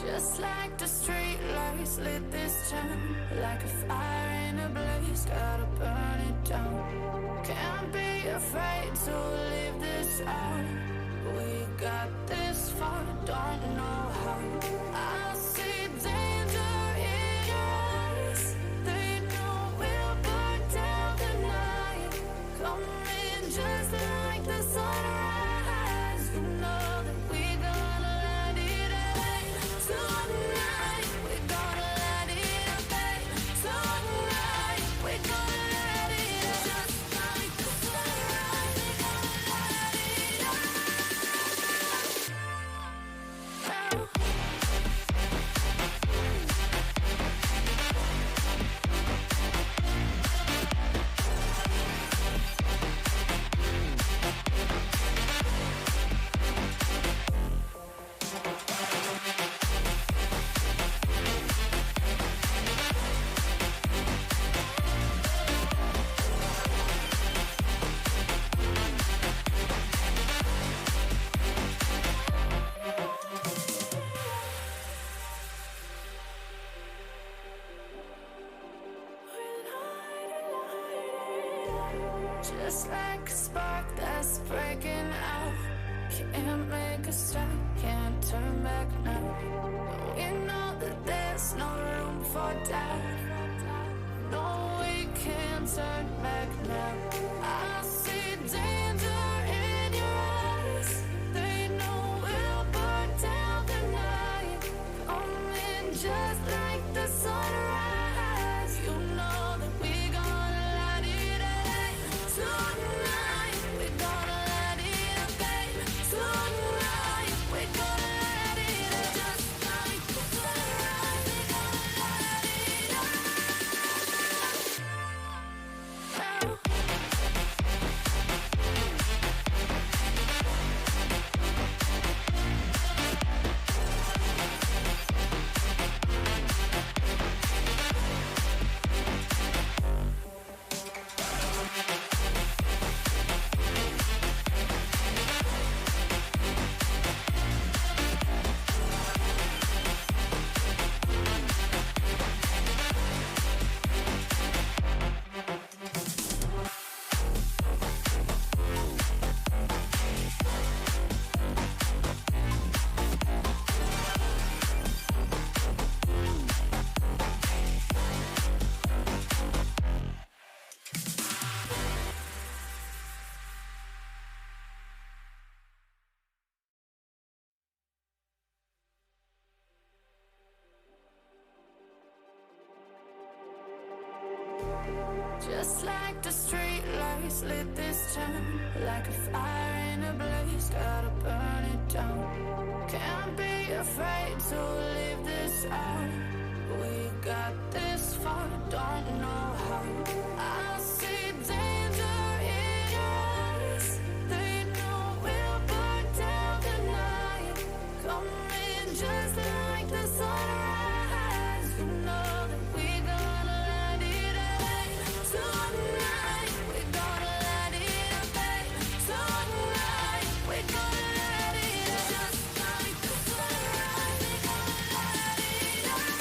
Just like the street lights lit this town, like a fire in a blaze, gotta burn it down. Can't be afraid to leave this out. We got this far, don't know how. I see danger in your eyes. They know we'll burn down the night. Coming just like the sunrise. You know that we gonna let it rain. Tonight we gonna let it rain. Tonight we gonna let it rain. Just like the sunrise, we gonna let it just like a spark that's breaking out. Can't make a stop, can't turn back now. We know that there's no room for doubt. No, we can't turn back now. I see danger in your eyes. They know we'll burn down the night. Coming just like the sunrise. You know that we gonna let it rain. Tonight we gonna let it rain. Tonight we gonna let it rain. Just like the sunrise, we gonna let it rain. Just like the street lights lit this town, like a fire in a blaze, gotta burn it down. Can't be afraid to leave this out. We got this far, don't know how. I see danger in your eyes. They know we'll burn down the night. Coming just like the sunrise. You know that we gonna let it rain. Tonight we gonna let it rain. Tonight we gonna let it rain. Just like the sunrise, we gonna let it rain.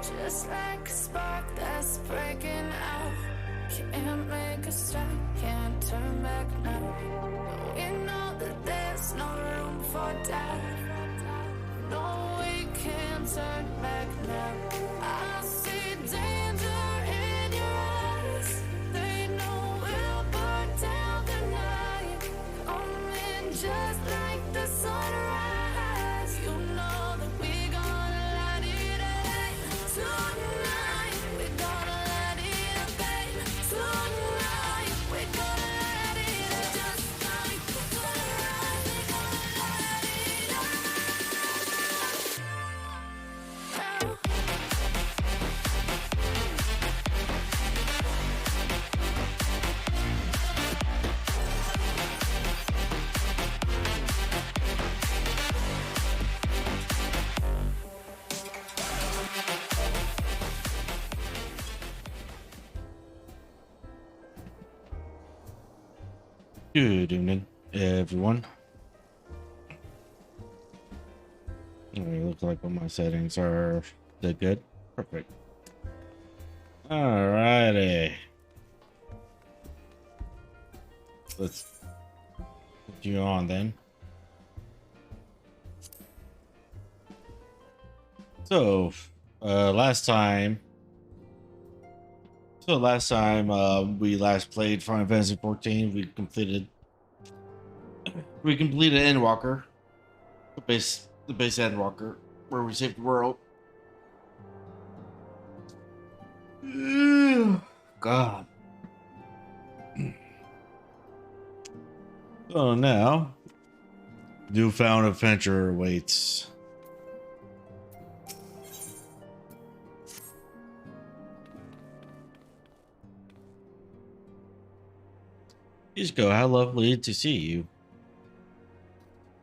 Just like a spark that's breaking out. Can't make a stop, can't turn back now. We know that there's no room for doubt. No, we can't turn back now. I see danger in your eyes. They know we'll burn down the night. Coming just like the sunrise. You know that we gonna let it rain. Tonight we gonna let Good evening, everyone. It looks like all my settings are good. Perfect. Alrighty. Let's continue on then. So, last time we last played Final Fantasy 14, we completed Endwalker, the base Endwalker, where we saved the world. God. So now, newfound adventure awaits. Ishko, how lovely to see you.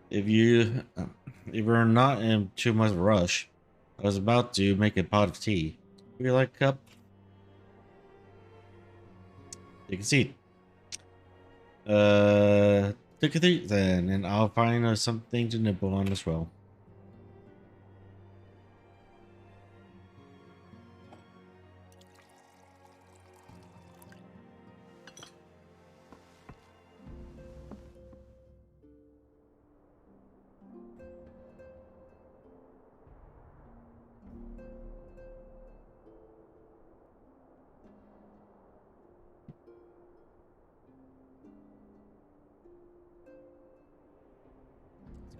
If you're not in too much of a rush, I was about to make a pot of tea. Would you like a cup? You can see. Take a seat then, and I'll find something to nibble on as well.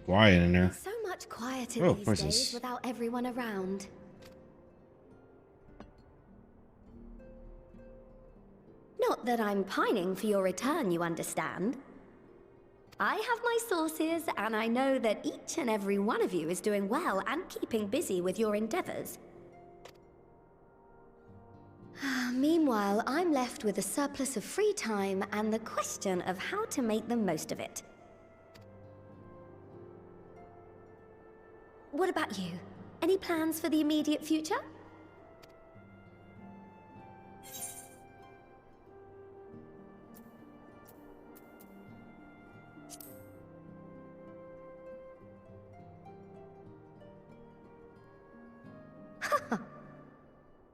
Quiet in there. So much quieter these days without everyone around. Not that I'm pining for your return, you understand. I have my sources, and I know that each and every one of you is doing well and keeping busy with your endeavors. Meanwhile, I'm left with a surplus of free time and the question of how to make the most of it. What about you? Any plans for the immediate future?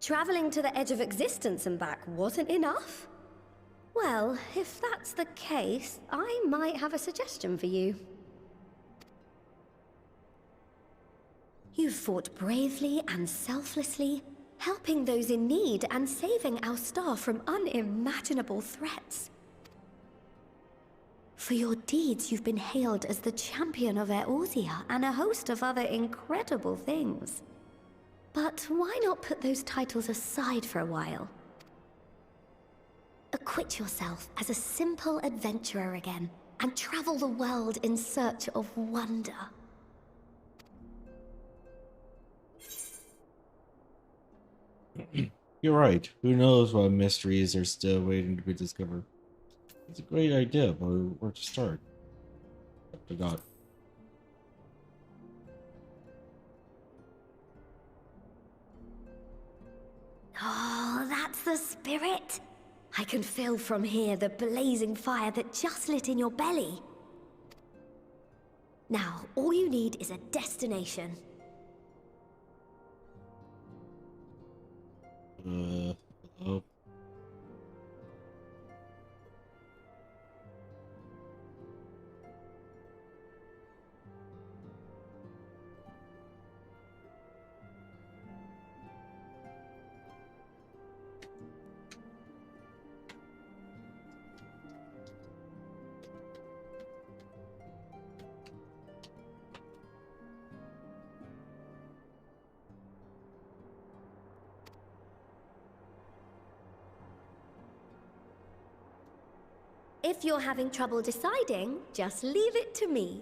Traveling to the edge of existence and back wasn't enough? Well, if that's the case, I might have a suggestion for you. You've fought bravely and selflessly, helping those in need and saving our star from unimaginable threats. For your deeds, you've been hailed as the champion of Eorzea and a host of other incredible things. But why not put those titles aside for a while? Acquit yourself as a simple adventurer again, and travel the world in search of wonder. You're right. Who knows what mysteries are still waiting to be discovered. It's a great idea, but where to start? I forgot. Oh, that's the spirit! I can feel from here the blazing fire that just lit in your belly. Now, all you need is a destination. Hello? If you're having trouble deciding, just leave it to me.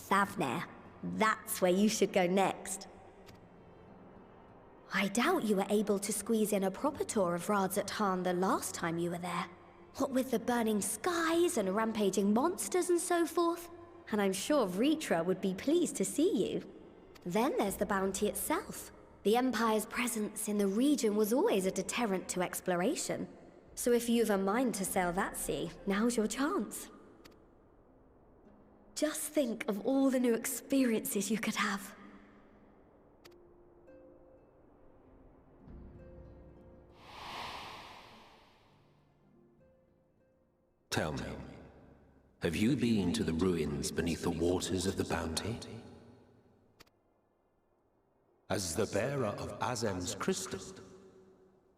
Thavnair. That's where you should go next. I doubt you were able to squeeze in a proper tour of Radz-at-Han the last time you were there. What with the burning skies and rampaging monsters and so forth. And I'm sure Vritra would be pleased to see you. Then there's the bounty itself. The Empire's presence in the region was always a deterrent to exploration. So if you've a mind to sail that sea, now's your chance. Just think of all the new experiences you could have. Tell me, have you been to the ruins beneath the waters of the Bounty? As the bearer of Azem's crystal,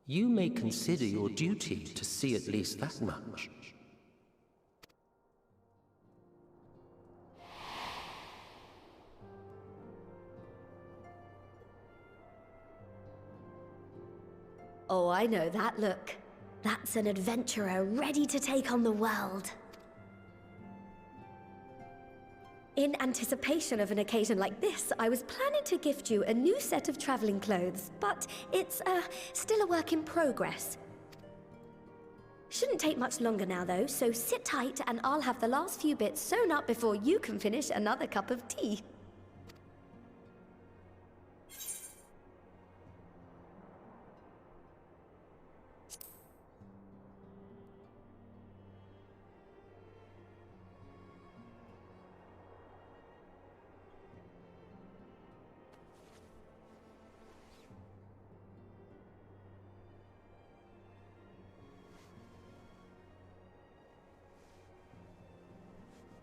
you may consider your duty to see at least that much. Oh, I know that look. That's an adventurer ready to take on the world. In anticipation of an occasion like this, I was planning to gift you a new set of traveling clothes, but it's still a work in progress. Shouldn't take much longer now, though, so sit tight and I'll have the last few bits sewn up before you can finish another cup of tea.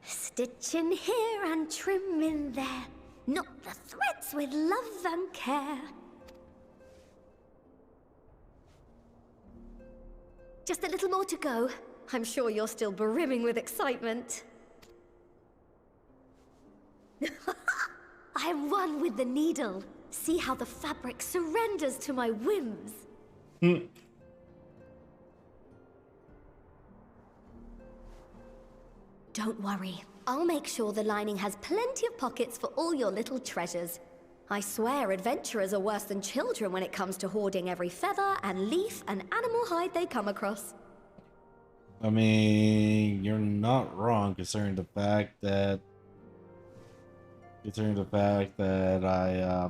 Stitch in here and trim in there. Knot the threads with love and care. Just a little more to go. I'm sure you're still brimming with excitement. I am one with the needle. See how the fabric surrenders to my whims. Don't worry. I'll make sure the lining has plenty of pockets for all your little treasures. I swear adventurers are worse than children when it comes to hoarding every feather and leaf and animal hide they come across. I mean, you're not wrong considering the fact that I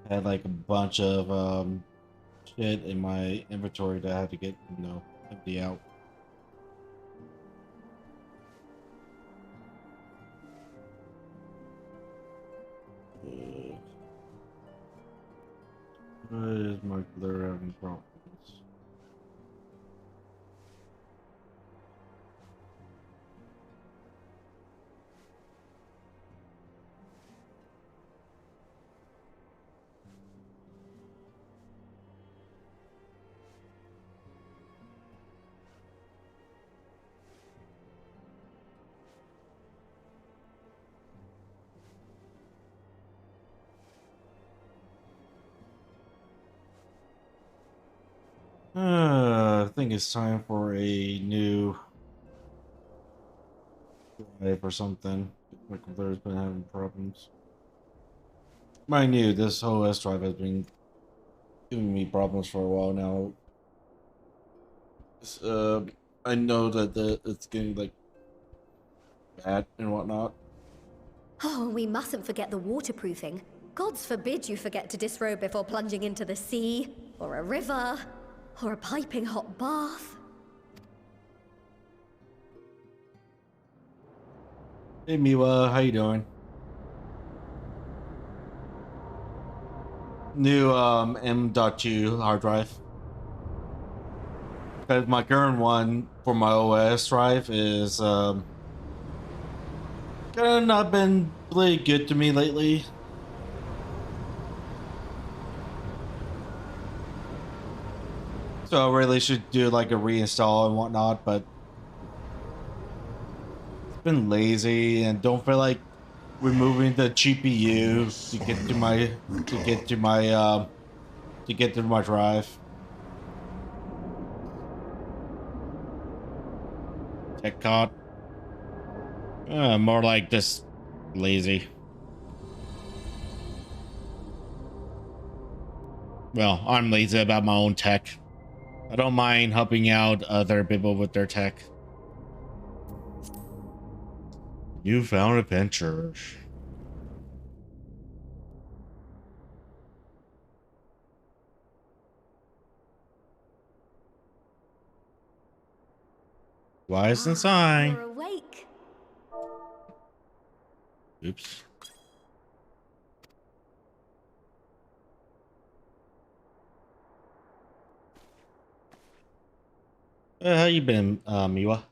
had like a bunch of shit in my inventory that I had to get, empty out. Why is my blur having problems? I think it's time for a new drive or something. My computer's been having problems. Mind you, this whole S drive has been giving me problems for a while now. I know that it's getting like bad and whatnot. Oh, we mustn't forget the waterproofing. Gods forbid you forget to disrobe before plunging into the sea, or a river, or a piping hot bath. Hey Miwa, how you doing? New M.2 hard drive. Because my current one for my OS drive is kind of not been really good to me lately. So I really should do like a reinstall and whatnot, but it's been lazy and don't feel like removing the GPU to get to my drive. Tech caught. More like just lazy. Well, I'm lazy about my own tech. I don't mind helping out other people with their tech. Newfound adventure. Wise and sign. You're awake. Oops. How you been, Miwa?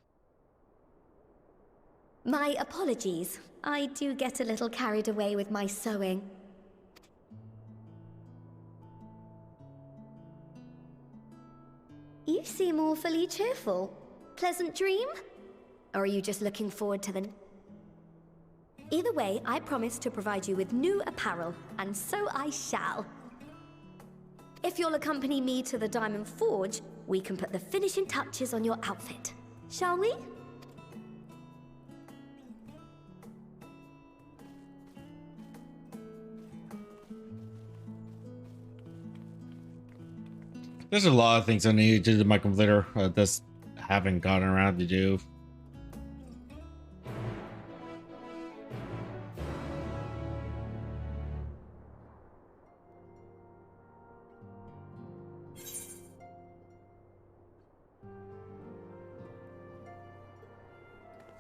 My apologies. I do get a little carried away with my sewing. You seem awfully cheerful. Pleasant dream? Or are you just looking forward to the... Either way, I promise to provide you with new apparel, and so I shall. If you'll accompany me to the Diamond Forge, we can put the finishing touches on your outfit. Shall we? There's a lot of things I need to do to my computer that haven't gotten around to do.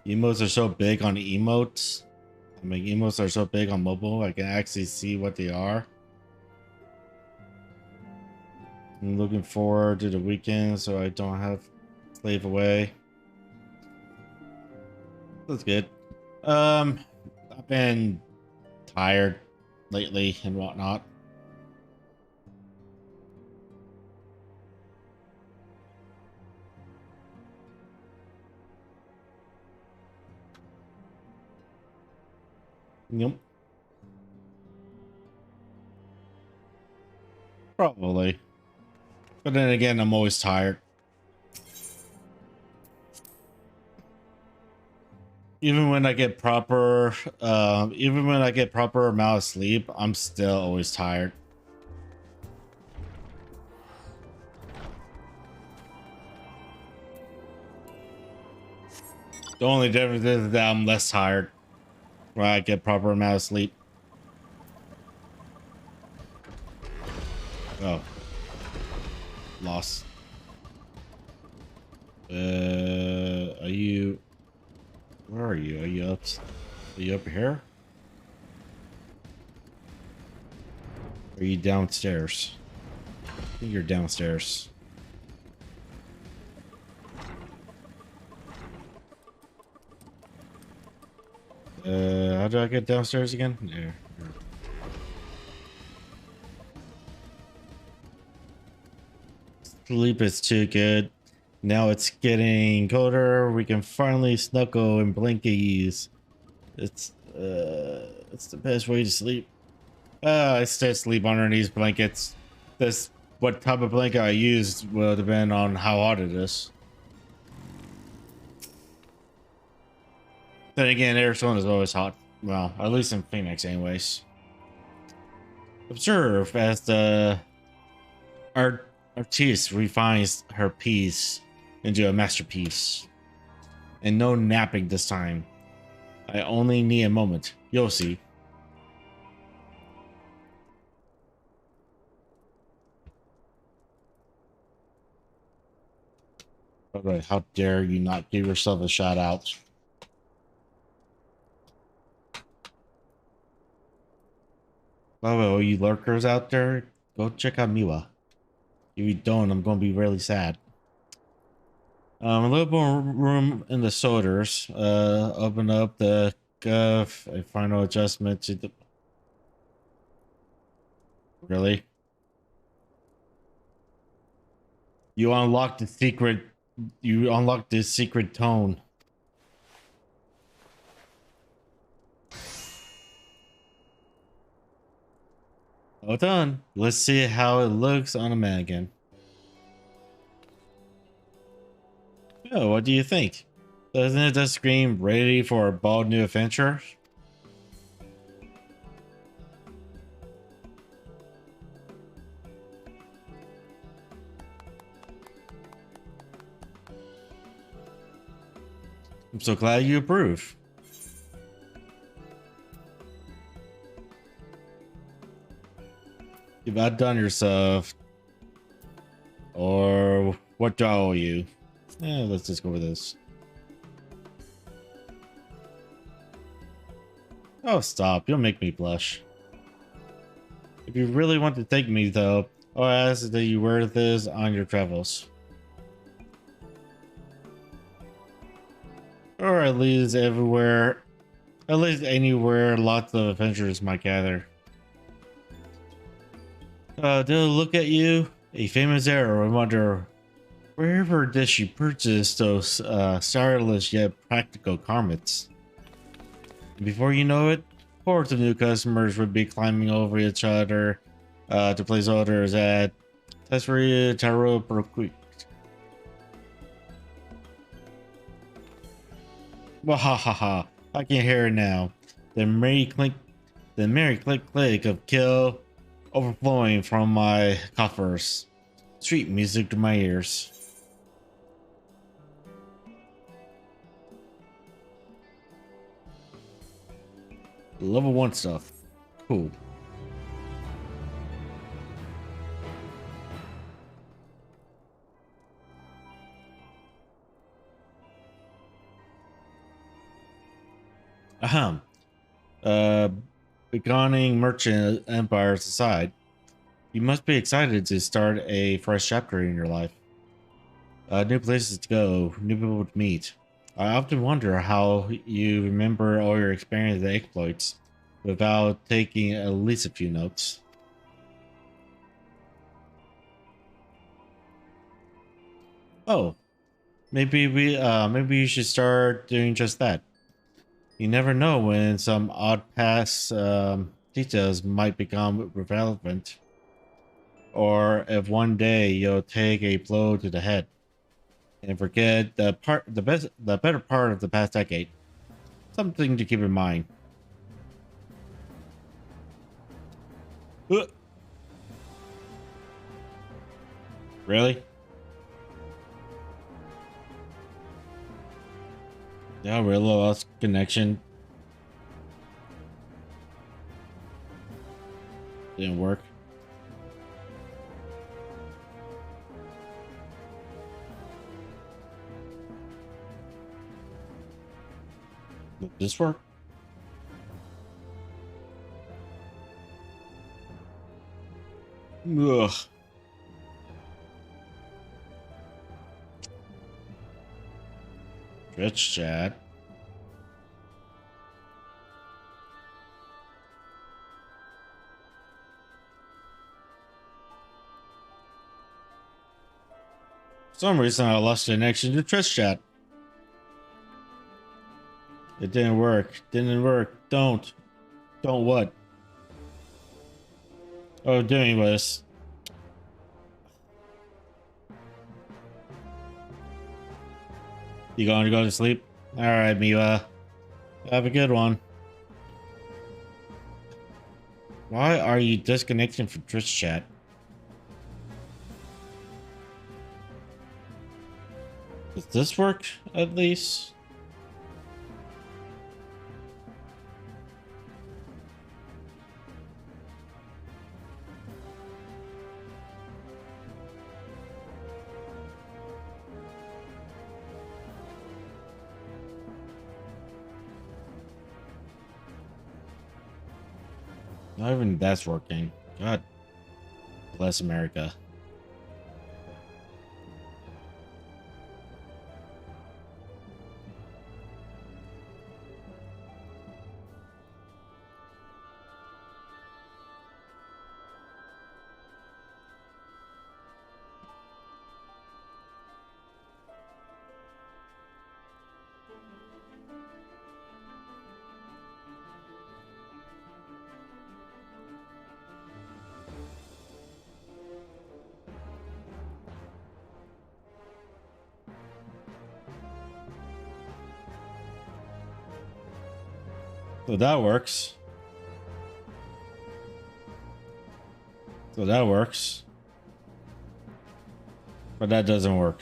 Emotes are so big on emotes. I mean, emotes are so big on mobile, I can actually see what they are. I'm looking forward to the weekend so I don't have to slave away. That's good. I've been tired lately and whatnot. Yep. Probably. But then again, I'm always tired. Even when I get proper amount of sleep, I'm still always tired. The only difference is that I'm less tired when I get proper amount of sleep. Oh. Lost. Are you... Where are you? Are you up? Are you up here? Are you downstairs? I think you're downstairs. How do I get downstairs again? There. Sleep is too good. Now it's getting colder. We can finally snuggle in blankies. It's the best way to sleep. I still sleep underneath blankets. This what type of blanket I use will depend on how hot it is. Then again, Arizona is always hot. Well, at least in Phoenix, anyways. Observe as the artiste refines her piece into a masterpiece. And no napping this time. I only need a moment. You'll see. Alright, how dare you not give yourself a shout out. By the way, all you lurkers out there, go check out Miwa. If you don't, I'm going to be really sad. A little more room in the sorters. Open up the Gov, a final adjustment to the... Really? You unlock the secret... You unlock the secret tone. Well done. Let's see how it looks on a mannequin. Oh, what do you think? Doesn't it just scream ready for a bold new adventure? I'm so glad you approve. You've outdone yourself. Or what do I owe you? Let's just go with this. Oh, stop. You'll make me blush. If you really want to take me, though, I'll ask that you wear this on your travels. Or at least everywhere. At least anywhere lots of adventurers might gather. They'll look at you, a famous arrow, and wonder, wherever did she purchase those stylish yet practical garments? Before you know it, hordes of new customers would be climbing over each other to place orders at Tesseria Tarot Broquet. Wahahaha, I can hear it now. The merry click click of kill overflowing from my coffers. Sweet music to my ears. Level 1 stuff. Cool. Ahem. Beginning merchant empires aside, you must be excited to start a fresh chapter in your life. New places to go, new people to meet. I often wonder how you remember all your experience and exploits without taking at least a few notes. Oh, maybe you should start doing just that. You never know when some odd past details might become relevant, or if one day you'll take a blow to the head and forget the better part of the past decade. Something to keep in mind. Really? Yeah, we lost connection. Didn't work. Did this work? Ugh. Twitch chat. For some reason I lost connection to Twitch chat. It didn't work. Didn't work. Don't what? Oh, doing this. You going to go to sleep? All right, Miwa. Have a good one. Why are you disconnecting from Twitch chat? Does this work at least? Not even that's working. God bless America. So that works. So that works. But that doesn't work.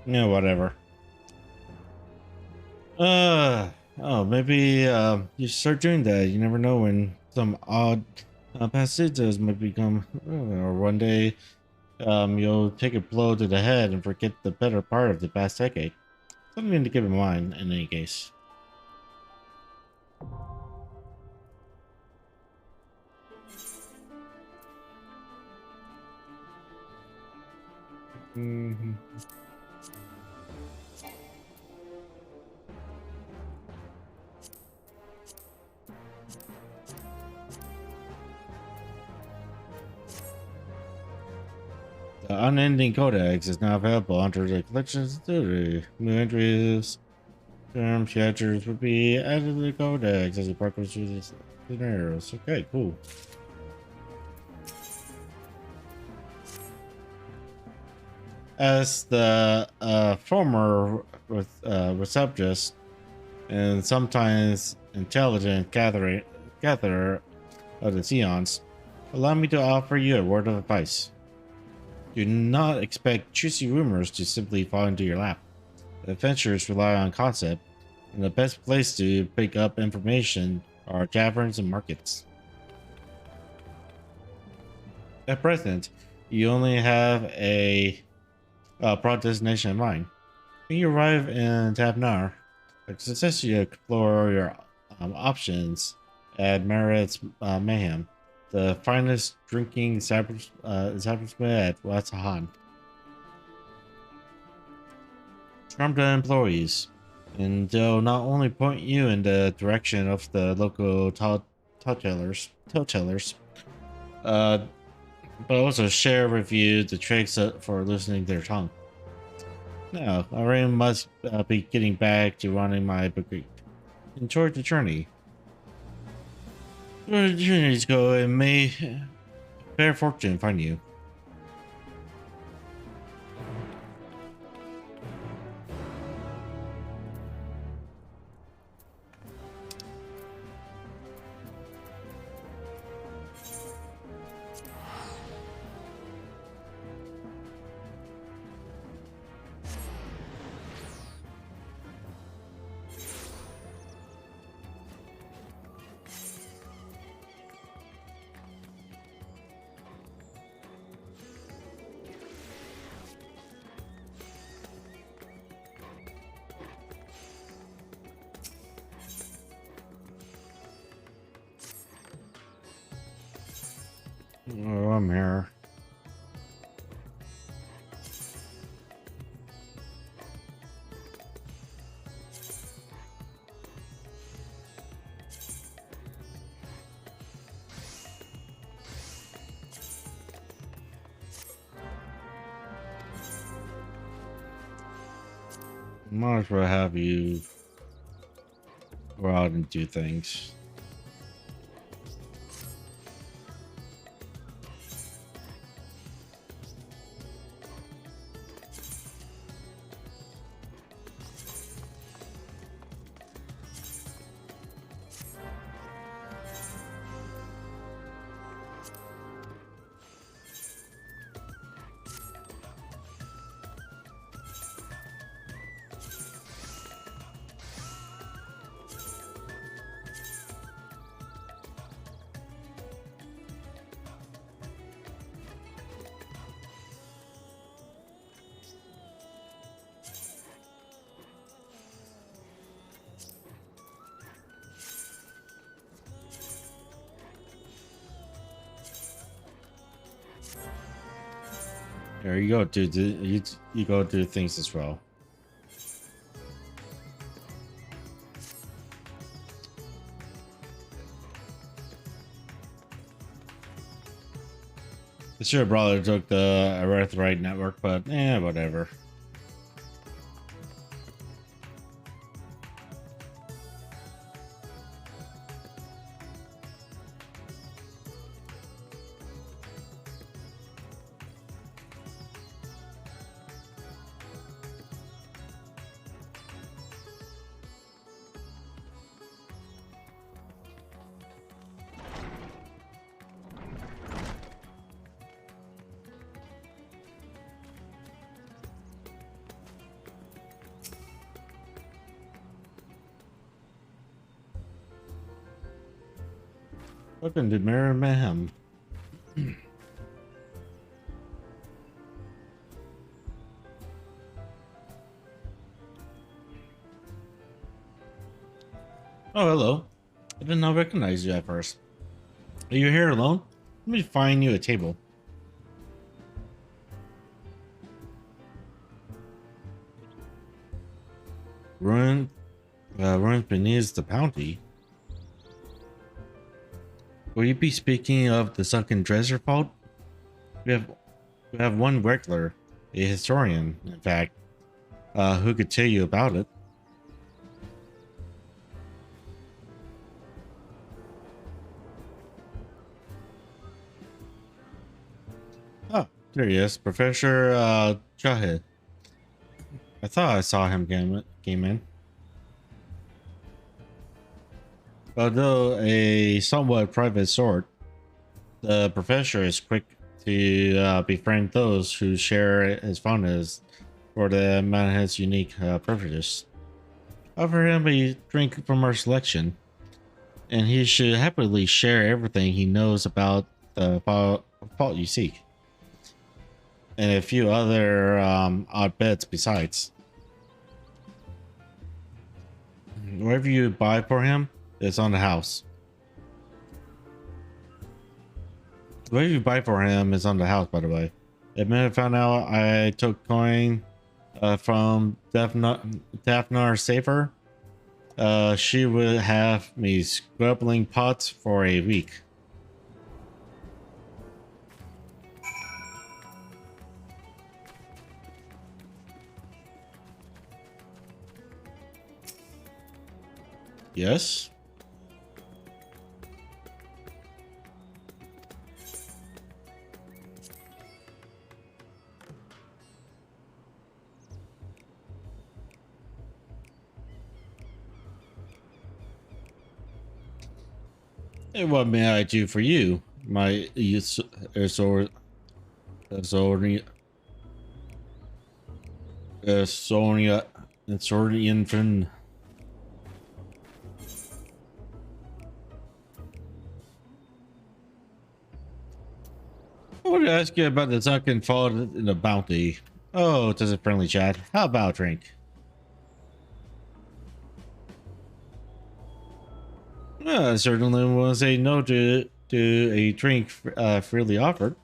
Yeah, whatever. Oh, maybe you start doing that. You never know when some odd passages might become, or one day you'll take a blow to the head and forget the better part of the past decade. Something to keep in mind in any case. Mhm. The Unending Codex is now available under the Collections Theory. New entries, term chapters would be added to the Codex as you progress through these scenarios. Okay, cool. As the former receptus and sometimes intelligent gatherer of the Zeons, allow me to offer you a word of advice. Do not expect juicy rumors to simply fall into your lap. Adventures rely on concept, and the best place to pick up information are taverns and markets. At present, you only have a broad destination in mind. When you arrive in Tabnar, I suggest you explore your options at Merit's Mayhem, the finest drinking establishment at Watsahan. Charm the employees, and they'll not only point you in the direction of the local telltellers, but also share with you the tricks for loosening their tongue. Now, I really must be getting back to running my brigade. Enjoy the journey. Where the journeys go, it may fair fortune find you. Oh, I'm here. Might as well have you go out and do things. There you go, dude. You go do things as well. should have probably took the Erythrite network, but whatever. Welcome to Mirror Mayhem. Oh, hello. I did not recognize you at first. Are you here alone? Let me find you a table. Ruins beneath the bounty. Will you be speaking of the sunken treasure vault? We have one regular, a historian, in fact, who could tell you about it. Oh, there he is, Professor Jahid. I thought I saw him came in. Although a somewhat private sort, the professor is quick to befriend those who share his fondness for the man's unique privileges. Offer him a drink from our selection, and he should happily share everything he knows about the fault you seek, and a few other odd bits besides. Whatever you buy for him, it's on the house. Whatever you buy for him is on the house, by the way. The minute I found out I took coin from Daphnar Safer, she would have me scrubbing pots for a week. Yes? And what may I do for you, my Azorian friend? I wanted to ask you about the sunken fault in the bounty. Oh, it does a friendly chat. How about a drink? I certainly won't say no to a drink freely offered.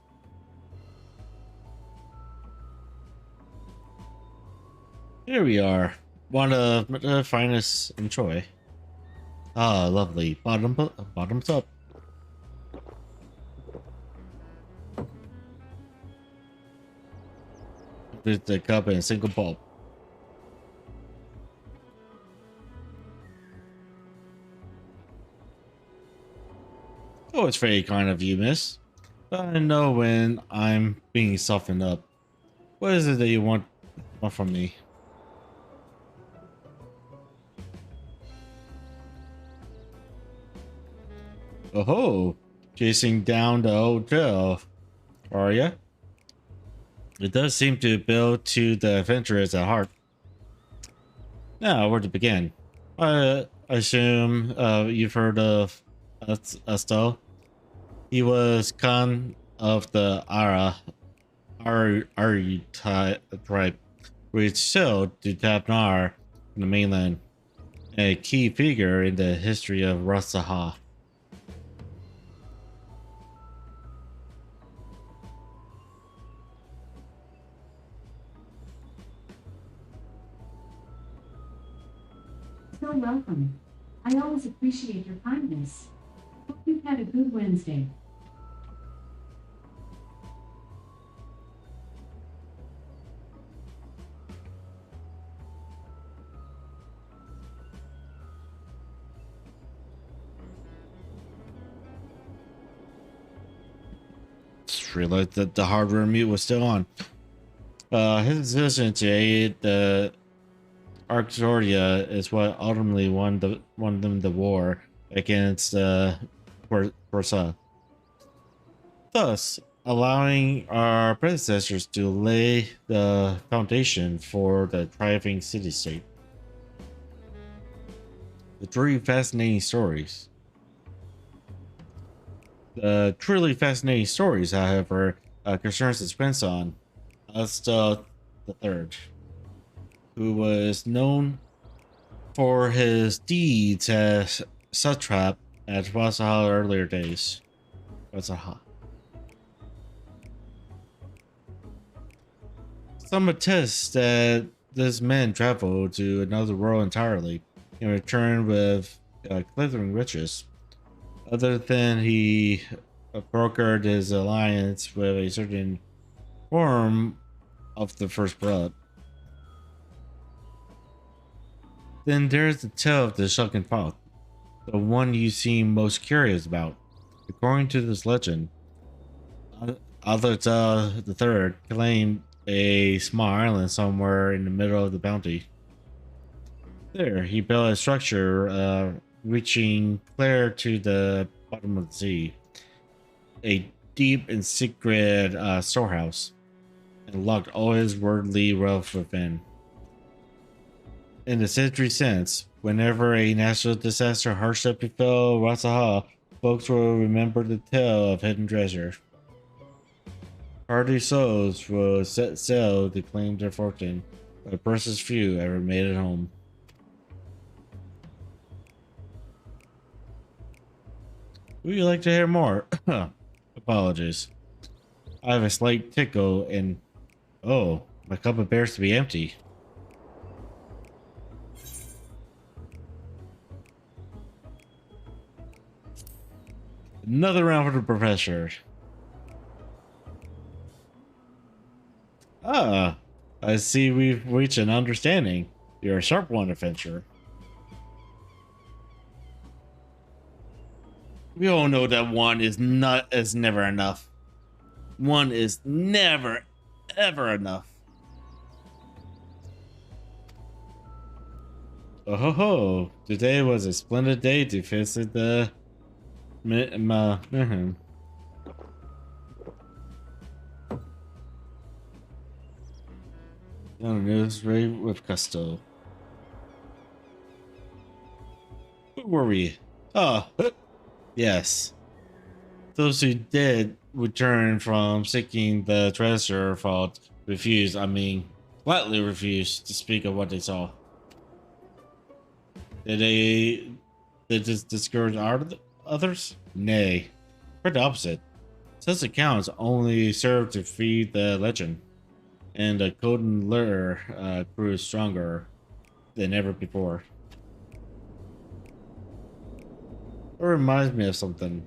Here we are. One of the finest in Troy. Ah, lovely. Bottoms up. With the cup and a single bulb. Oh, it's very kind of you, miss. But I know when I'm being softened up. What is it that you want from me? Oh, chasing down the hotel, are ya? It does seem to appeal to the adventurers at heart. Now, where to begin? I assume you've heard of Astel. He was Khan of the Ari tribe, which sailed to Tabnar in the mainland, a key figure in the history of Rasaha. So welcome. I always appreciate your kindness. Hope you've had a good Wednesday. Just realized that the hardware mute was still on. His decision to aid the Arcturgia is what ultimately won them the war against Corsa. Thus, allowing our predecessors to lay the foundation for the thriving city-state. The truly fascinating stories. The truly fascinating stories, however, concerns his grandson, Asta III, who was known for his deeds as satrap at Wasaha earlier days. Wasaha. Some attest that this man traveled to another world entirely and returned with glittering riches. Other than he brokered his alliance with a certain form of the first blood. Then there's the tale of the Shulkin Falk, the one you seem most curious about. According to this legend, Alberta III claimed a small island somewhere in the middle of the bounty. There, he built a structure reaching clear to the bottom of the sea, a deep and secret storehouse, and locked all his worldly wealth within. In the century since, whenever a natural disaster or hardship befell Wasaha, folks will remember the tale of hidden treasure. Hardy souls will set sail to claim their fortune, but precious few ever made it home. Would you like to hear more? Apologies. I have a slight tickle and... Oh, my cup appears to be empty. Another round for the professor. Ah, I see we've reached an understanding. You're a sharp one, adventurer. We all know that one is never enough. One is never, ever enough. Oh ho ho! Today was a splendid day to visit the news right with Gusto. Who were we? Oh, yes. Those who did return from seeking the treasure fought refused, flatly refused to speak of what they saw. Did they discourage others? Nay, quite the opposite. Such accounts only serve to feed the legend, and the golden lure grew stronger than ever before. It reminds me of something.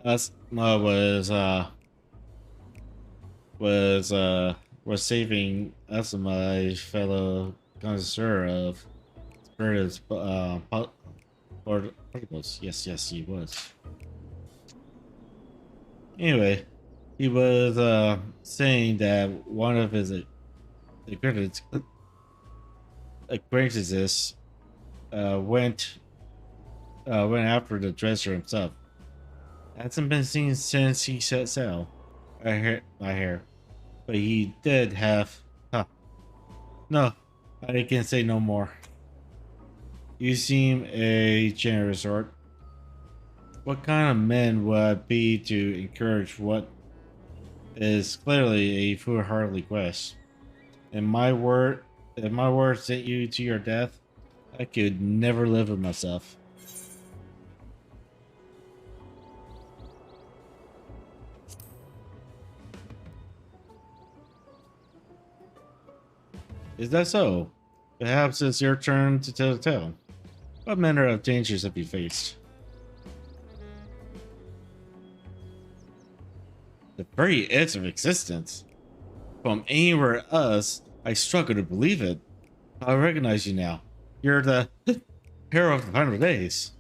Asma was saving Asma, a fellow connoisseur of spirits, particles. Yes, he was. Anyway, he was saying that one of his acquaintances went after the treasure himself. Hasn't been seen since he set sail. I hear, but he did have. No, I can say no more. You seem a generous sort. What kind of men would I be to encourage what is clearly a foolhardy quest? If my word sent you to your death, I could never live with myself. Is that so? Perhaps it's your turn to tell the tale. What manner of dangers have you faced? The very edge of existence. From anywhere else, I struggle to believe it. I recognize you now. You're the hero of the final days.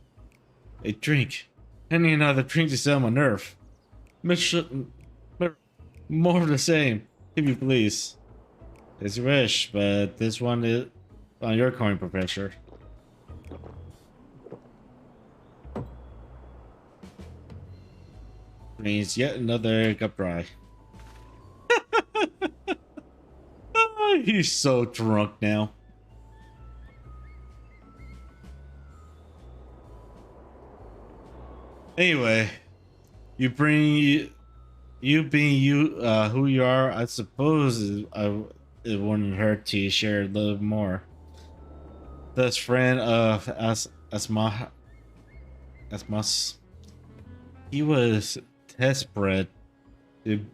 A drink. Any another drink to settle my nerve. Mirabelle More of the same, if you please. It's your wish, but this one is on your coin, Professor. Means yet another cup dry. He's so drunk now. Anyway, you being who you are, I suppose it wouldn't hurt to share a little more. This friend of Asmas, he was desperate to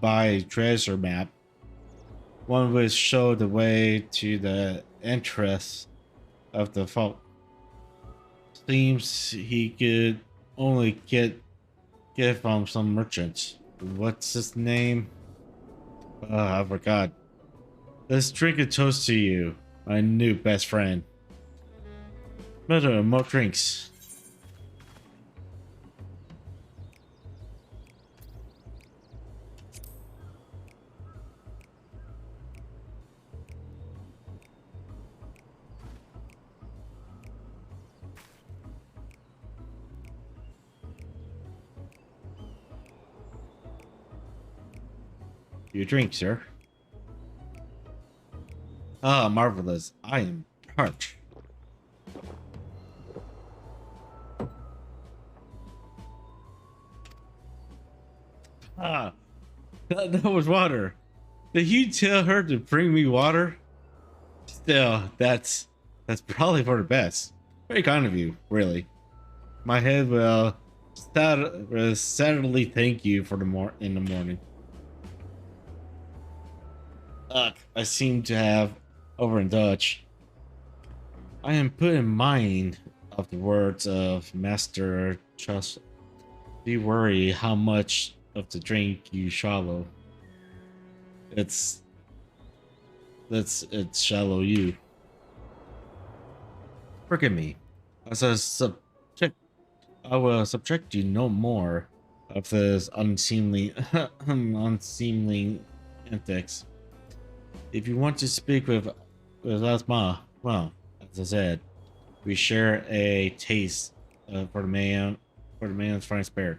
buy a treasure map, one which showed the way to the entrance of the vault. Seems he could only get from some merchant. What's his name? I forgot. Let's drink a toast to you, my new best friend. Better, more drinks. You drink, sir. Ah, marvelous. I am parched. Ah, that was water. Did you tell her to bring me water? Still, that's probably for the best. Very kind of you, really. My head will sadly thank you for in the morning. Ugh, I seem to have overindulged. I am put in mind of the words of Master Trust. Be worry how much of the drink you swallow. It's shallow you. Forgive me. As a subject, I will subject you no more of this unseemly antics. If you want to speak with Asma, well, as I said, we share a taste for the man's fine spirit.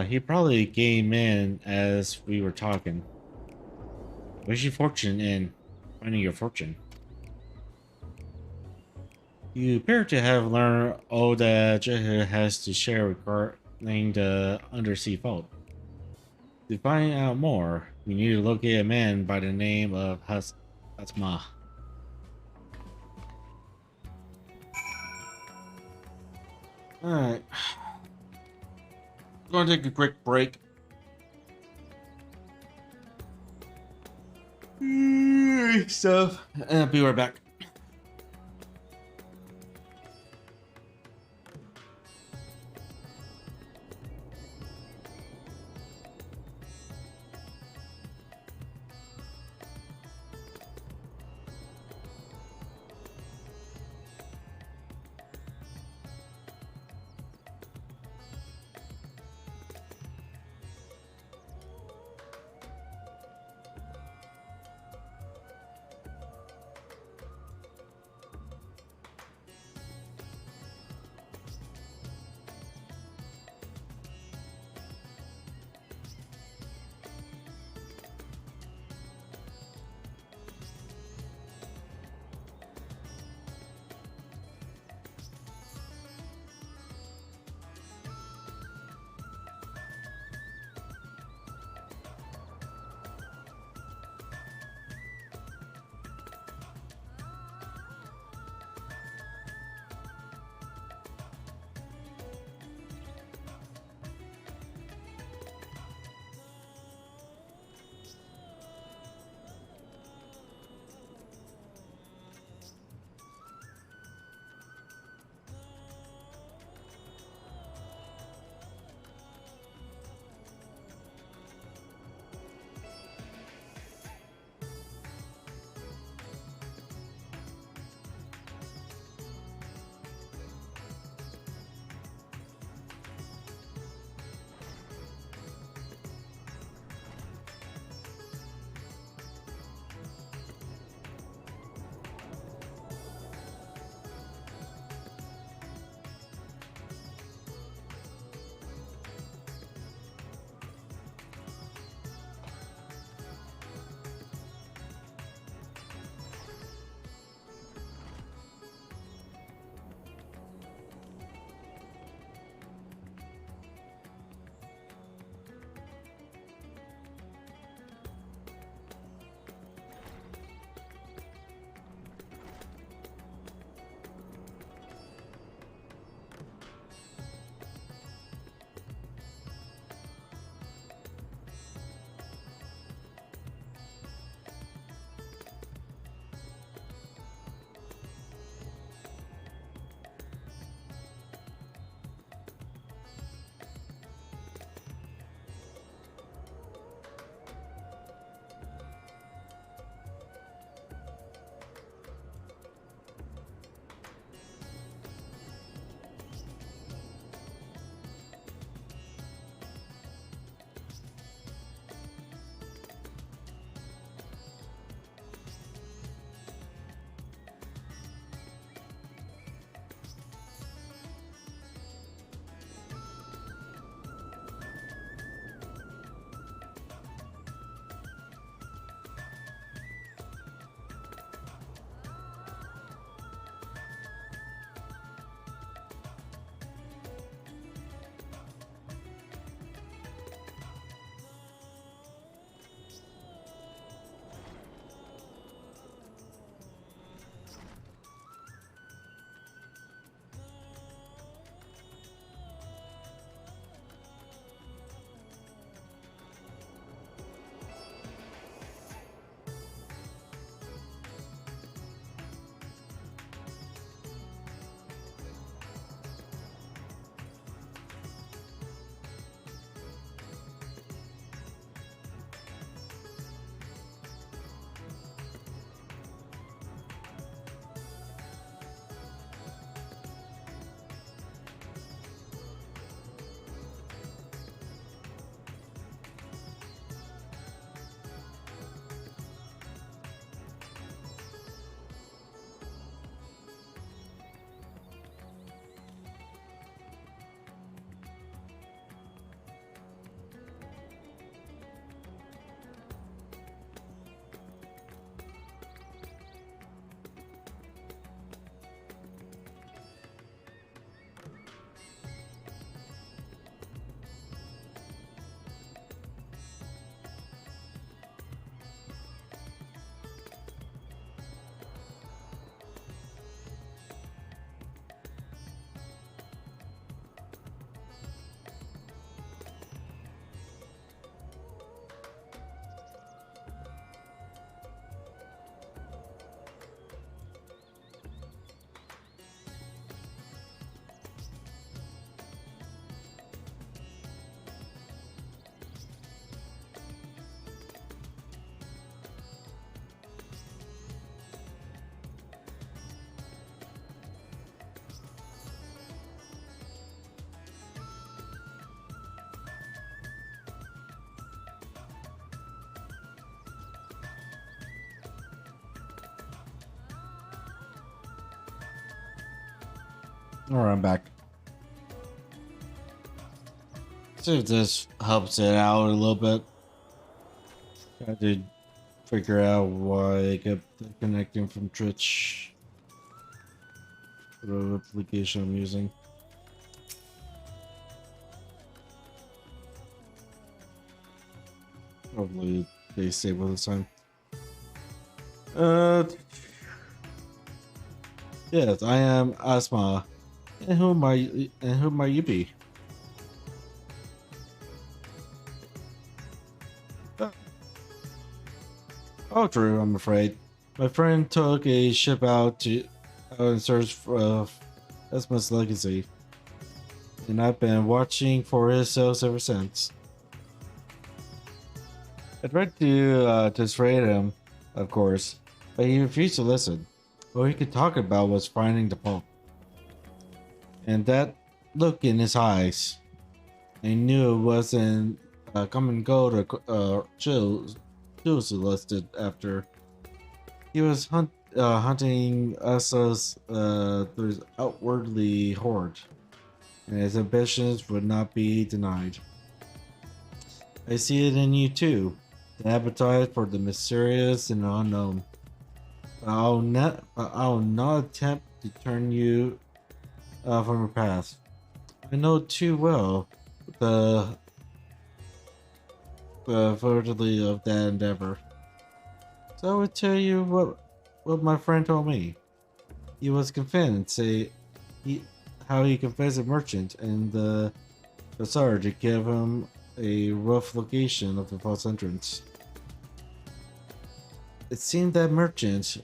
He probably came in as we were talking. Wish you fortune in finding your fortune. You appear to have learned all that Jehu has to share regarding the undersea vault. To find out more, we need to locate a man by the name of Asma. Alright. Gonna take a quick break. Stuff. And I'll be right back. Alright, I'm back. See if this helps it out a little bit. I did figure out why I kept connecting from Twitch. The application I'm using. Hopefully they stable this time. Yes, I am Asma. And who might you be? Oh, true, I'm afraid. My friend took a ship out in search of Asma's legacy. And I've been watching for his sales ever since. I tried to dissuade him, of course, but he refused to listen. All he could talk about was finding the Pope. And that look in his eyes, I knew it wasn't come and go to Jules listed after. He was hunting us as there's outwardly horde, and his ambitions would not be denied. I see it in you too, the appetite for the mysterious and unknown. I'll not attempt to turn you from your path. I know too well the fertility of that endeavor. So I would tell you what my friend told me. He was convinced, how he convinced a merchant and the bazaar to give him a rough location of the false entrance. It seemed that merchant,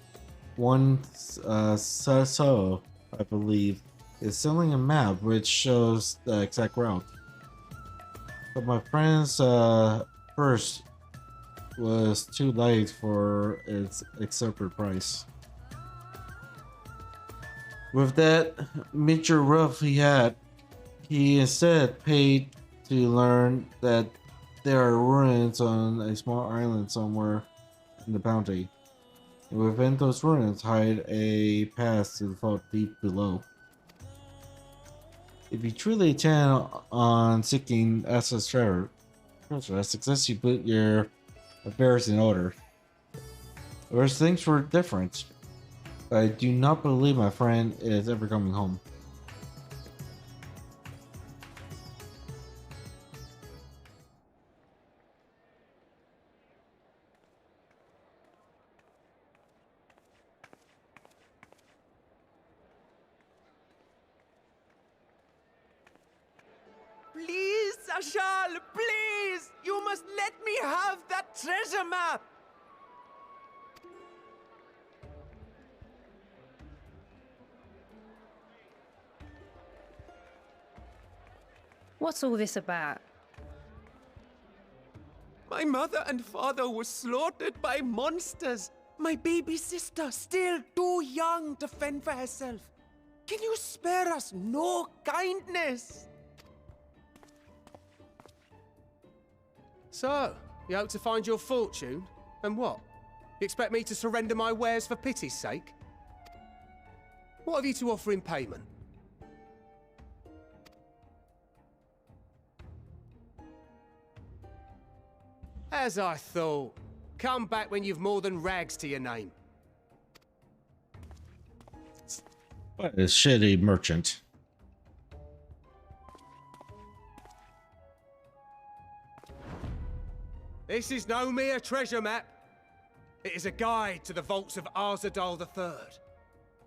one so I believe, is selling a map which shows the exact route. But my friend's purse was too light for its accepted price. With that miniature rough he had, he instead paid to learn that there are ruins on a small island somewhere in the bounty. And within those ruins hide a path to the vault deep below. If you truly intend on seeking Assa's treasure, I suggest you put your affairs in order. Whereas things were different, but I do not believe my friend is ever coming home. Please, Ashal, please! You must let me have that treasure map! What's all this about? My mother and father were slaughtered by monsters. My baby sister, still too young to fend for herself. Can you spare us no kindness? So, you hope to find your fortune? And what? You expect me to surrender my wares for pity's sake? What have you to offer in payment? As I thought. Come back when you've more than rags to your name. What a shitty merchant. This is no mere treasure map. It is a guide to the vaults of Arzadal III,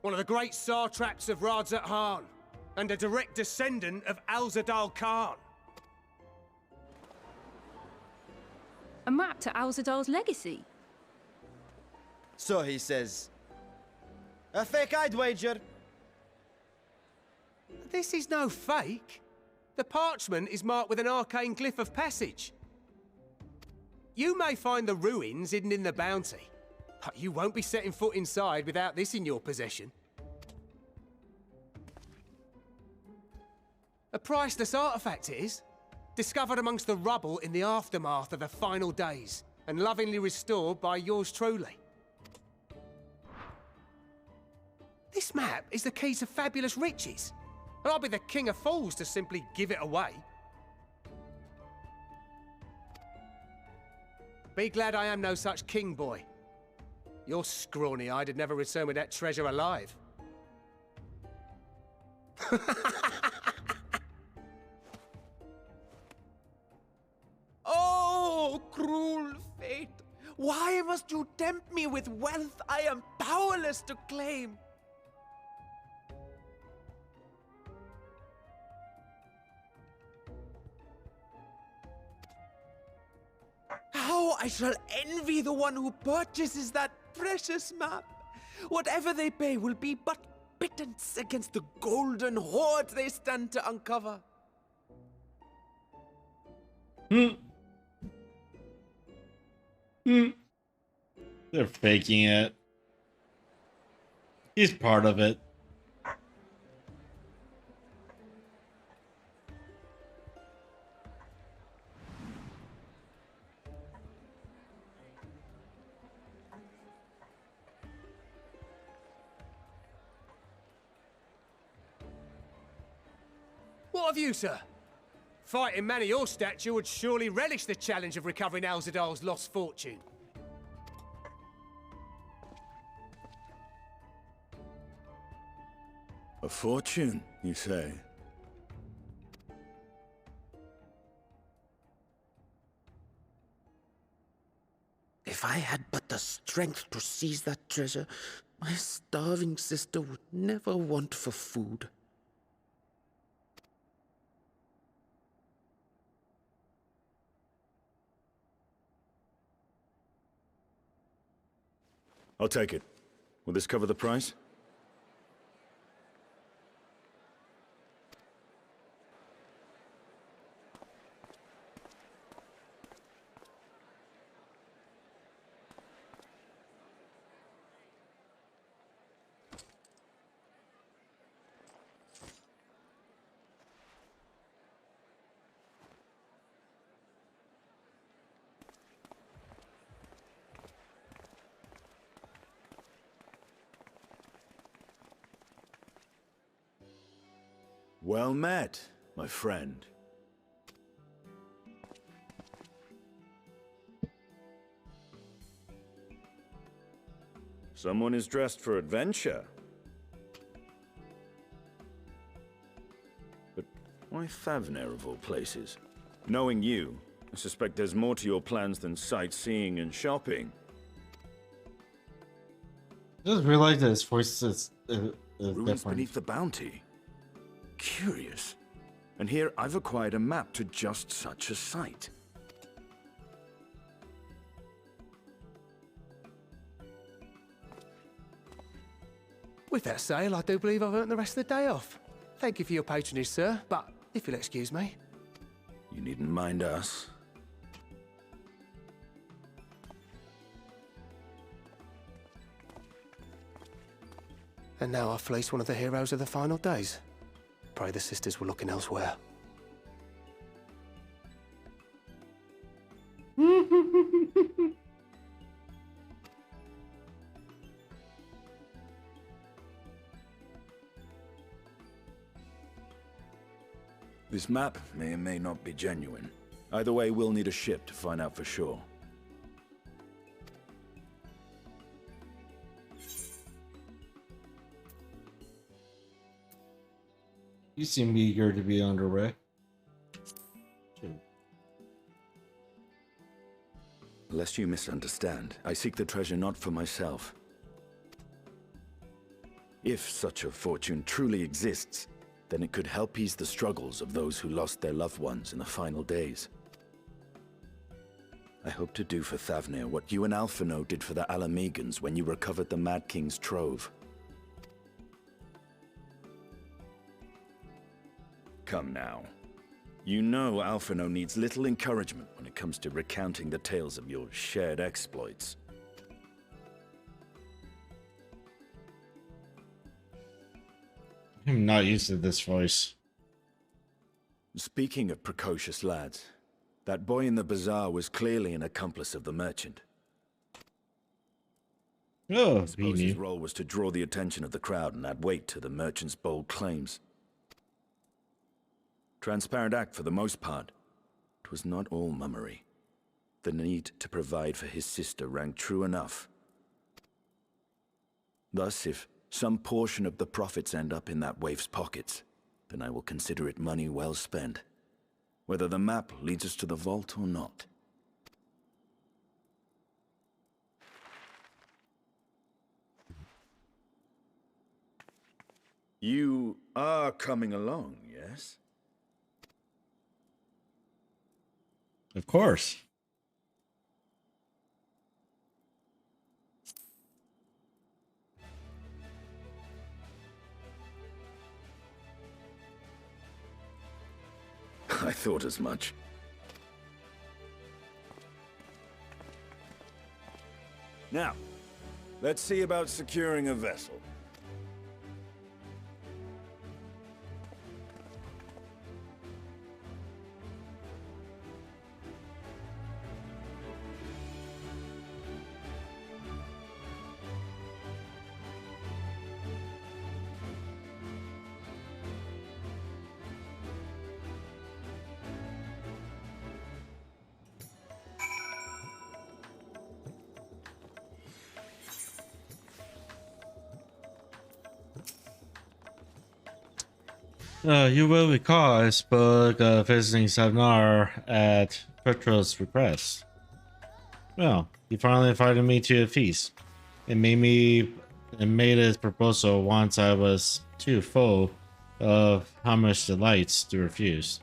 one of the great satraps of Radzat Han, and a direct descendant of Alzadal Khan. A map to Alzadal's legacy? So he says. A fake, I'd wager. This is no fake. The parchment is marked with an arcane glyph of passage. You may find the ruins hidden in the bounty, but you won't be setting foot inside without this in your possession. A priceless artifact it is, discovered amongst the rubble in the aftermath of the final days, and lovingly restored by yours truly. This map is the key to fabulous riches. And I'll be the king of fools to simply give it away. Be glad I am no such king, boy. Your scrawny-eyed would never return with that treasure alive. Oh, cruel fate! Why must you tempt me with wealth I am powerless to claim? How I shall envy the one who purchases that precious map! Whatever they pay will be but pittance against the golden hoard they stand to uncover. They're faking it. He's part of it. What of you, sir? Fighting man of your stature would surely relish the challenge of recovering Alzadal's lost fortune. A fortune, you say? If I had but the strength to seize that treasure, my starving sister would never want for food. I'll take it. Will this cover the price? Well met, my friend. Someone is dressed for adventure. But why Thavner of all places? Knowing you, I suspect there's more to your plans than sightseeing and shopping. I just realized that his voice is Ruins different. beneath the bounty. Curious. And here I've acquired a map to just such a site. With that sale, I do believe I've earned the rest of the day off. Thank you for your patronage, sir, but if you'll excuse me. You needn't mind us. And now I fleece one of the heroes of the final days. Pray the sisters were looking elsewhere. This map may or may not be genuine. Either way, we'll need a ship to find out for sure. You seem eager to be underway. Lest you misunderstand, I seek the treasure not for myself. If such a fortune truly exists, then it could help ease the struggles of those who lost their loved ones in the final days. I hope to do for Thavner what you and Alphinaud did for the Alamegans when you recovered the Mad King's trove. Come now. You know Alphinaud needs little encouragement when it comes to recounting the tales of your shared exploits. I'm not used to this voice. Speaking of precocious lads, that boy in the bazaar was clearly an accomplice of the merchant. Oh, I suppose his role was to draw the attention of the crowd and add weight to the merchant's bold claims. Transparent act for the most part. It was not all mummery. The need to provide for his sister rang true enough. Thus, if some portion of the profits end up in that waif's pockets, then I will consider it money well spent, whether the map leads us to the vault or not. You are coming along, yes? Of course. I thought as much. Now, let's see about securing a vessel. You will recall I spoke of visiting Savnar at Petro's request. Well, he finally invited me to a feast. It made his proposal once I was too full of Hamish delights to refuse.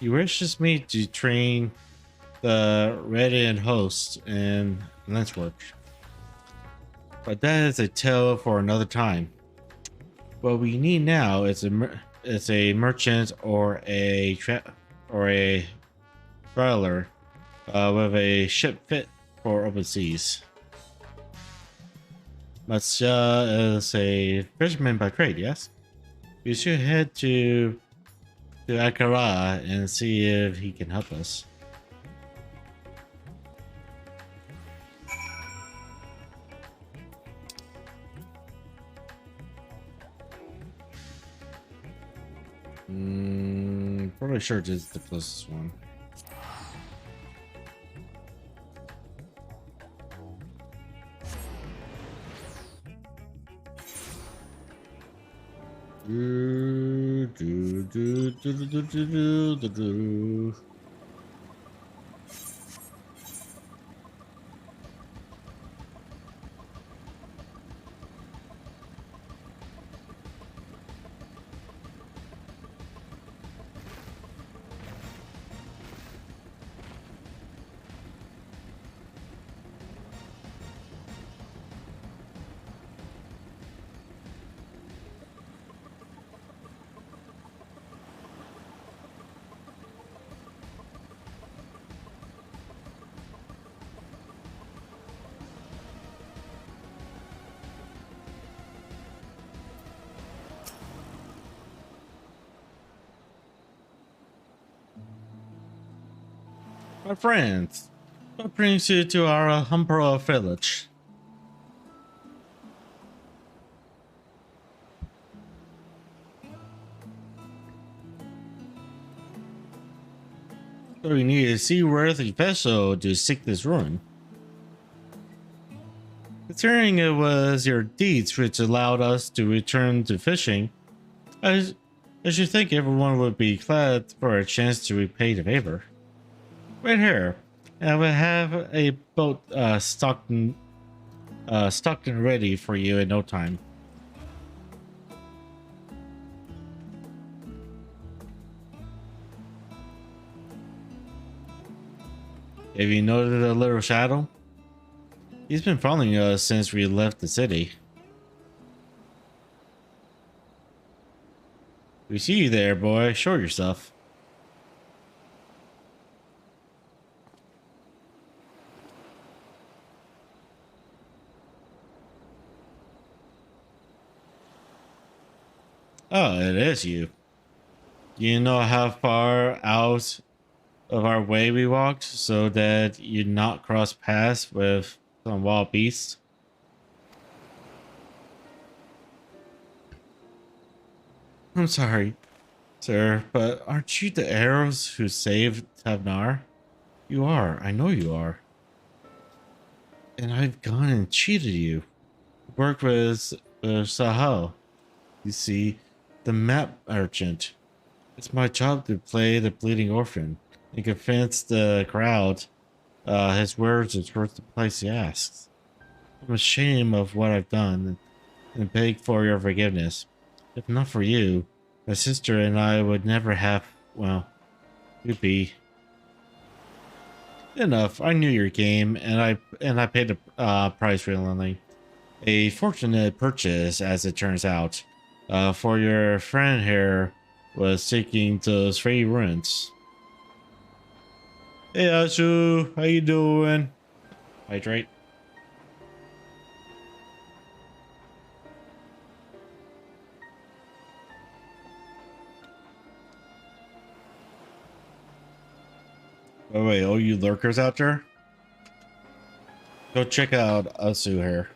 He wishes me to train the Radiant host in lenswork. But that is a tale for another time. What we need now is a merchant or a traveler with a ship fit for open seas. Matsuya is a fisherman by trade, yes? We should head to Akara and see if he can help us. Probably sure this is the closest one. My friends, what brings you to our humble village? So we need a seaworthy vessel to seek this ruin. Considering it was your deeds which allowed us to return to fishing, I should think everyone would be glad for a chance to repay the favor. Right here, I will have a boat stocked and ready for you in no time. Have you noted a little shadow? He's been following us since we left the city. We see you there, boy. Show yourself. Oh, it is you. Do you know how far out of our way we walked so that you not cross paths with some wild beasts? I'm sorry. Sir, but aren't you the arrows who saved Tavnar? You are. I know you are. And I've gone and cheated you. Worked with Sahel. You see, the map merchant. It's my job to play the bleeding orphan and convince the crowd his words is worth the price he asks. I'm ashamed of what I've done and beg for your forgiveness. If not for you, my sister and I would never have, well, we'd be. Enough. I knew your game, and I paid the price willingly. A fortunate purchase, as it turns out. For your friend here was seeking those three ruins. Hey Ashu, how you doing? Hydrate. Wait, oh, you lurkers out there? Go check out Asu here.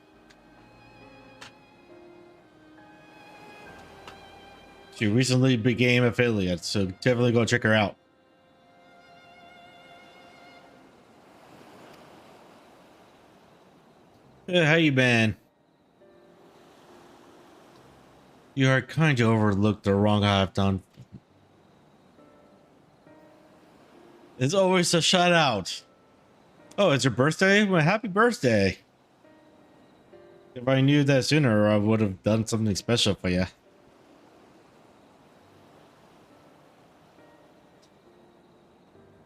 She recently became affiliate, so definitely go check her out. Hey, how you been? You are kind of overlooked the wrong I've done. It's always a shout out. Oh, it's your birthday? Well, happy birthday. If I knew that sooner, I would have done something special for you.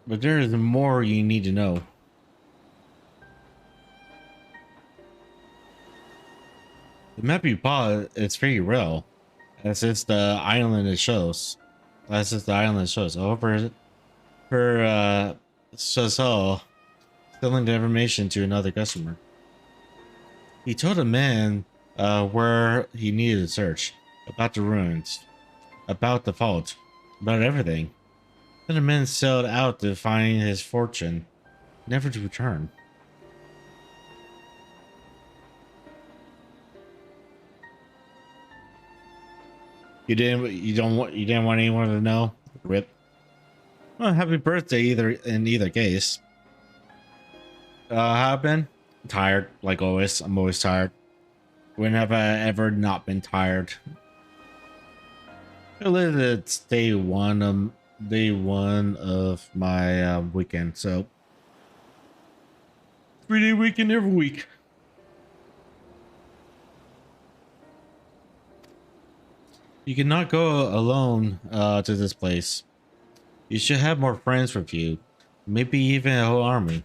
But there is more you need to know. The map you bought is very real. As it's the island it shows. However, her Sazal selling the information to another customer. He told a man where he needed to search, about the ruins, about the vault, about everything. Then the man sailed out to find his fortune, never to return. You didn't want anyone to know? Rip. Well, happy birthday in either case. How I've been? Tired, like always. I'm always tired. When have I ever not been tired? It's day one of my weekend, so 3-day weekend every week. You cannot go alone to this place. You should have more friends with you, maybe even a whole army.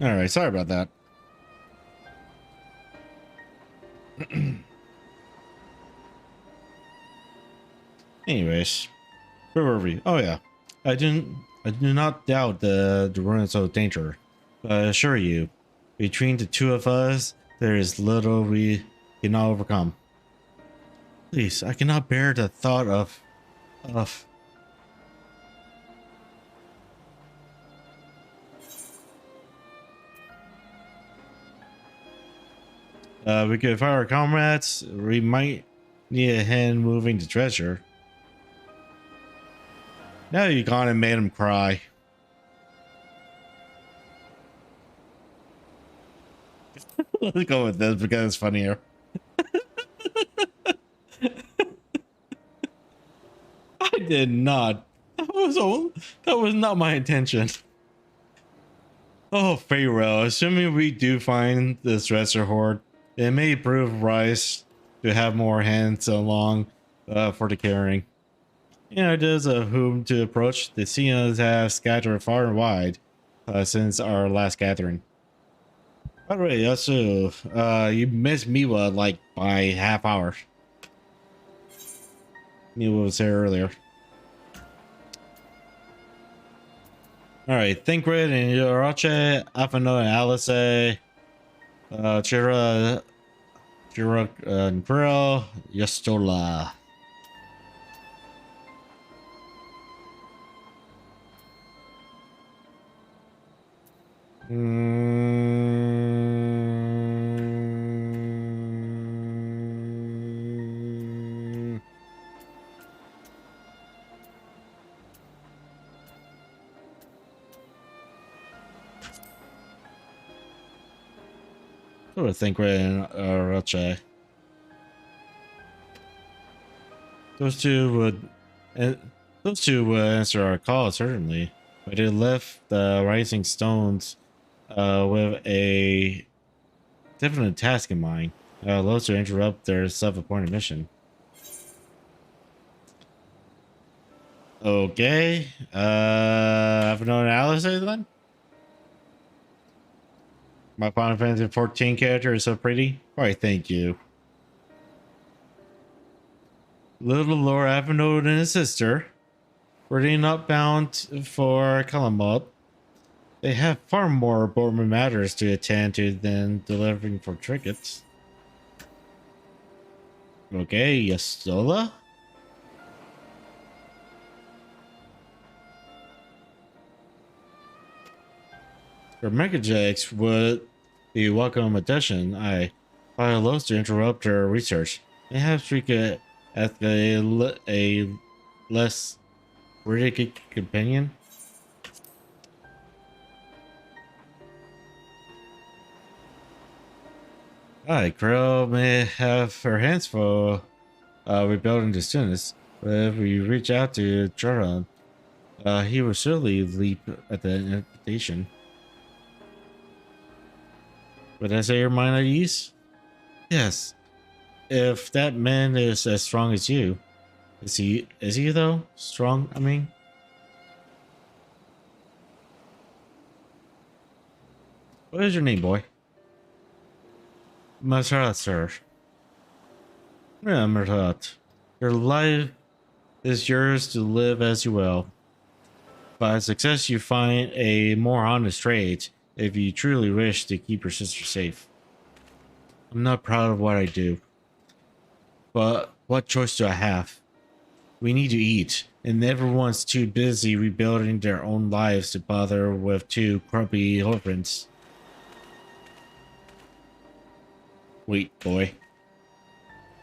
All right, sorry about that. Anyways, where were we? Oh yeah, I do not doubt the ruins of danger. But I assure you, between the two of us, there is little we cannot overcome. Please, I cannot bear the thought of. We could find our comrades. We might need a hand moving the treasure. Now you gone and made him cry. Let's go with this because it's funnier. I did not. That was not my intention. Oh, Pharaoh, assuming we do find this treasure hoard, it may prove wise to have more hands along for the carrying. Ideas of whom to approach, the Sinas have scattered far and wide since our last gathering. By the way, Yasu, you missed Miwa like by half hour. Miwa was here earlier. Alright, Thinkred and Yorache, Afano and Alice, Chira and Grill, Yastola. I would think we're in Roche. Those two would answer our call, certainly. But they left the Rising Stones with a definite task in mind. Loads to interrupt their self-appointed mission. Okay. I've known Alice then? My Final Fantasy 14 character is so pretty. Why, thank you. Little Lord Avenode and his sister. Were they not bound for Calamot? They have far more important matters to attend to than delivering for trinkets. Okay, Yastola? For Megajax would be a welcome addition. I find loath to interrupt her research. Perhaps we could ask a less ridiculous companion. Krill may have her hands full rebuilding the students, but if we reach out to Charon, he will surely leap at the invitation. Would I say your mind at ease? Yes. If that man is as strong as you, is he though? Strong, I mean? What is your name, boy? Mazrat, sir. Yeah, Mazrat. Your life is yours to live as you will. By success, you find a more honest trade if you truly wish to keep your sister safe. I'm not proud of what I do, but what choice do I have? We need to eat, and everyone's too busy rebuilding their own lives to bother with two grumpy orphans. Wait, boy.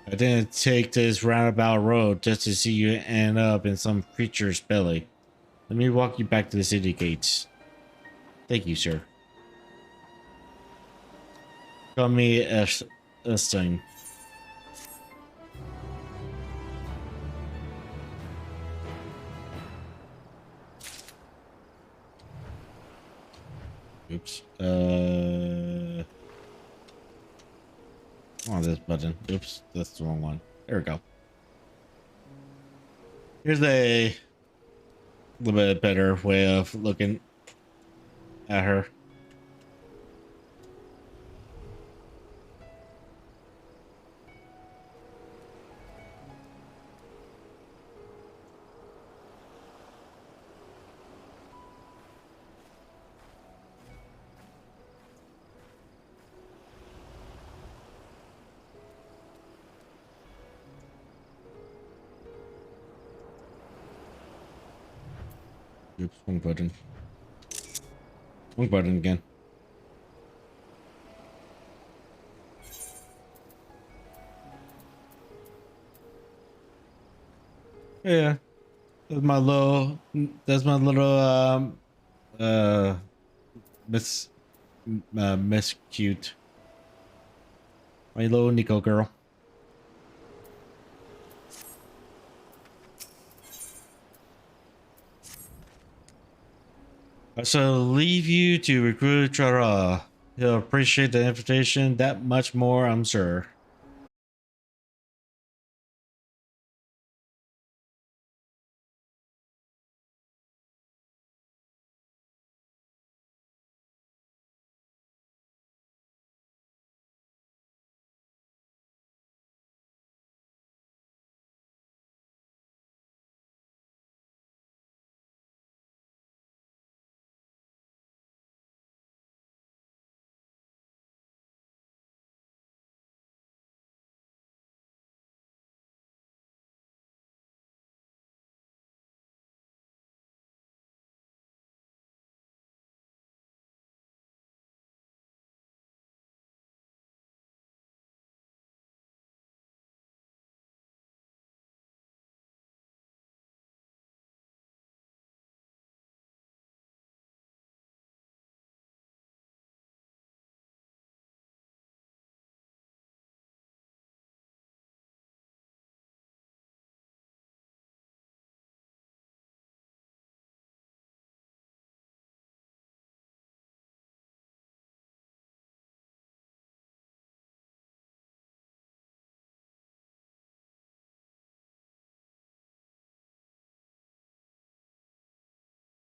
I didn't take this roundabout road just to see you end up in some creature's belly. Let me walk you back to the city gates. Thank you, sir. Call me Esting. Oops. Oh, this button. Oops, that's the wrong one. There we go. Here's a little bit better way of looking at her. Oops, wrong button. Wrong button again. Yeah, that's my little. Miss Cute. My little Nico girl. I shall leave you to recruit Chara. He'll appreciate the invitation that much more, I'm sure.